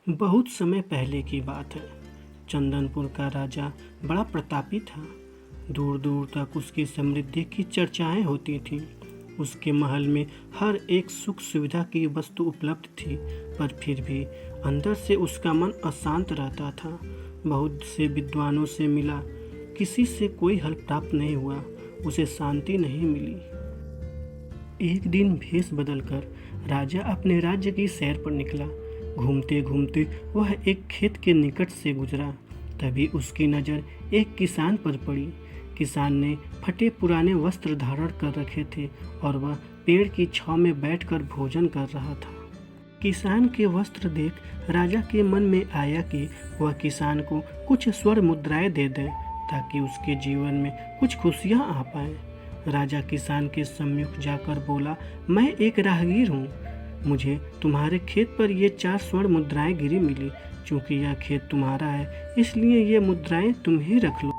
बहुत समय पहले की बात है। चंदनपुर का राजा बड़ा प्रतापी था। दूर दूर तक उसकी समृद्धि की चर्चाएं होती थीं। उसके महल में हर एक सुख सुविधा की वस्तु उपलब्ध थी, पर फिर भी अंदर से उसका मन अशांत रहता था। बहुत से विद्वानों से मिला, किसी से कोई हल प्राप्त नहीं हुआ, उसे शांति नहीं मिली। एक दिन भेष बदलकर राजा अपने राज्य की सैर पर निकला। घूमते घूमते वह एक खेत के निकट से गुजरा। तभी उसकी नज़र एक किसान पर पड़ी। किसान ने फटे पुराने वस्त्र धारण कर रखे थे और वह पेड़ की छांव में बैठकर भोजन कर रहा था। किसान के वस्त्र देख राजा के मन में आया कि वह किसान को कुछ स्वर्ण मुद्राएं दे दे, ताकि उसके जीवन में कुछ खुशियां आ पाए। राजा किसान के सम्मुख जाकर बोला, मैं एक राहगीर हूँ। मुझे तुम्हारे खेत पर ये 4 स्वर्ण मुद्राएं गिरी मिली। चूंकि यह खेत तुम्हारा है, इसलिए ये मुद्राएं तुम ही रख लो।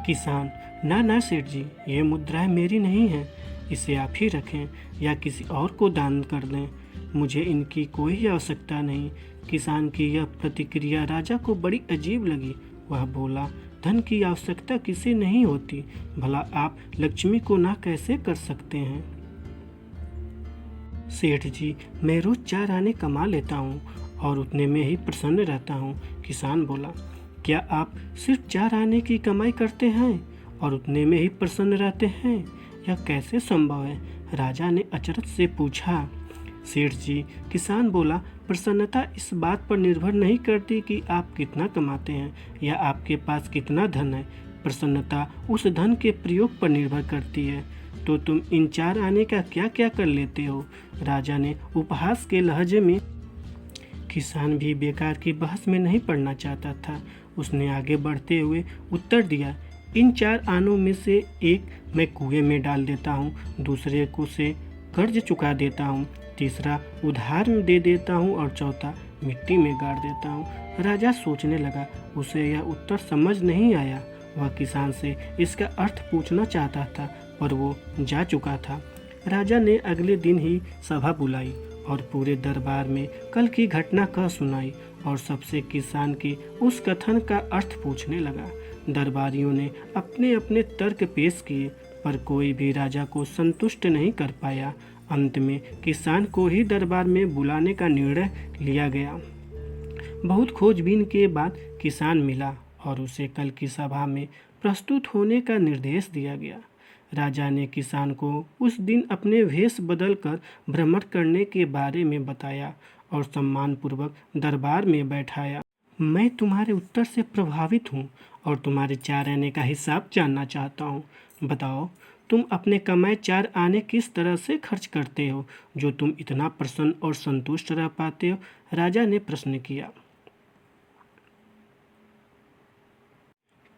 किसान, ना ना सेठ जी, ये मुद्राएं मेरी नहीं हैं। इसे आप ही रखें या किसी और को दान कर दें। मुझे इनकी कोई आवश्यकता नहीं। किसान की यह प्रतिक्रिया राजा को बड़ी अजीब लगी। वह बोला, धन की आवश्यकता किसी नहीं होती। भला आप लक्ष्मी को ना कैसे कर सकते हैं? सेठ जी, मैं रोज 4 आने कमा लेता हूँ और उतने में ही प्रसन्न रहता हूँ। किसान बोला, क्या आप सिर्फ 4 आने की कमाई करते हैं और उतने में ही प्रसन्न रहते हैं? यह कैसे संभव है? राजा ने अचरज से पूछा। सेठ जी, किसान बोला, प्रसन्नता इस बात पर निर्भर नहीं करती कि आप कितना कमाते हैं या आपके पास कितना धन है। प्रसन्नता उस धन के प्रयोग पर निर्भर करती है। तो तुम इन 4 आने का क्या क्या कर लेते हो? राजा ने उपहास के लहजे में। किसान भी बेकार की बहस में नहीं पड़ना चाहता था। उसने आगे बढ़ते हुए उत्तर दिया, इन 4 आनों में से एक मैं कुएं में डाल देता हूँ, दूसरे को से कर्ज चुका देता हूँ, तीसरा उधार में दे देता हूँ और चौथा मिट्टी में गाड़ देता हूँ। राजा सोचने लगा। उसे यह उत्तर समझ नहीं आया। वह किसान से इसका अर्थ पूछना चाहता था, पर वो जा चुका था। राजा ने अगले दिन ही सभा बुलाई और पूरे दरबार में कल की घटना कह सुनाई और सबसे किसान के उस कथन का अर्थ पूछने लगा। दरबारियों ने अपने अपने तर्क पेश किए, पर कोई भी राजा को संतुष्ट नहीं कर पाया। अंत में किसान को ही दरबार में बुलाने का निर्णय लिया गया। बहुत खोजबीन के बाद किसान मिला और उसे कल की सभा में प्रस्तुत होने का निर्देश दिया गया। राजा ने किसान को उस दिन अपने वेश बदलकर भ्रमण करने के बारे में बताया और सम्मानपूर्वक दरबार में बैठाया। मैं तुम्हारे उत्तर से प्रभावित हूँ और तुम्हारे 4 आने का हिसाब जानना चाहता हूँ। बताओ, तुम अपने कमाए 4 आने किस तरह से खर्च करते हो, जो तुम इतना प्रसन्न और संतुष्ट रह पाते हो? राजा ने प्रश्न किया।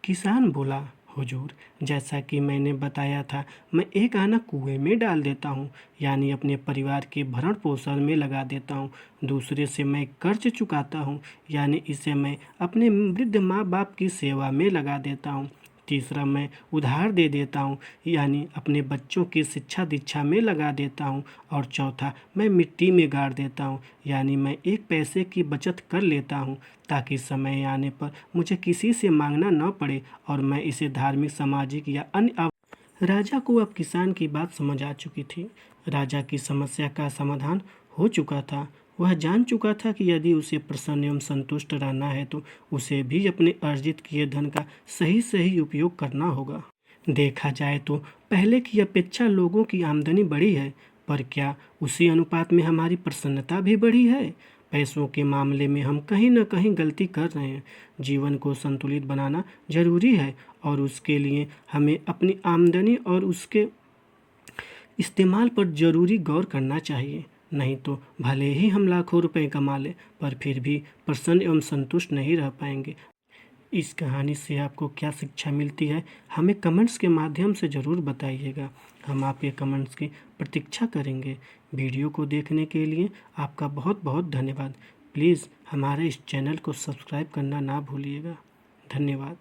किसान बोला, हुजूर, जैसा कि मैंने बताया था, मैं 1 आना कुएं में डाल देता हूँ, यानी अपने परिवार के भरण पोषण में लगा देता हूँ। दूसरे से मैं कर्ज चुकाता हूँ, यानी इसे मैं अपने वृद्ध माँ बाप की सेवा में लगा देता हूँ। तीसरा मैं उधार दे देता हूँ, यानी अपने बच्चों की शिक्षा दीक्षा में लगा देता हूँ। और चौथा मैं मिट्टी में गाड़ देता हूँ, यानी मैं 1 पैसे की बचत कर लेता हूँ, ताकि समय आने पर मुझे किसी से मांगना न पड़े और मैं इसे धार्मिक, सामाजिक या अन्य। राजा को अब किसान की बात समझ आ चुकी थी। राजा की समस्या का समाधान हो चुका था। वह जान चुका था कि यदि उसे प्रसन्न एवं संतुष्ट रहना है तो उसे भी अपने अर्जित किए धन का सही सही उपयोग करना होगा। देखा जाए तो पहले की अपेक्षा लोगों की आमदनी बढ़ी है, पर क्या उसी अनुपात में हमारी प्रसन्नता भी बढ़ी है? पैसों के मामले में हम कहीं न कहीं गलती कर रहे हैं। जीवन को संतुलित बनाना जरूरी है और उसके लिए हमें अपनी आमदनी और उसके इस्तेमाल पर जरूरी गौर करना चाहिए। नहीं तो भले ही हम लाखों रुपए कमा लें, पर फिर भी प्रसन्न एवं संतुष्ट नहीं रह पाएंगे। इस कहानी से आपको क्या शिक्षा मिलती है, हमें कमेंट्स के माध्यम से ज़रूर बताइएगा। हम आपके कमेंट्स की प्रतीक्षा करेंगे। वीडियो को देखने के लिए आपका बहुत बहुत धन्यवाद। प्लीज़ हमारे इस चैनल को सब्सक्राइब करना ना भूलिएगा। धन्यवाद।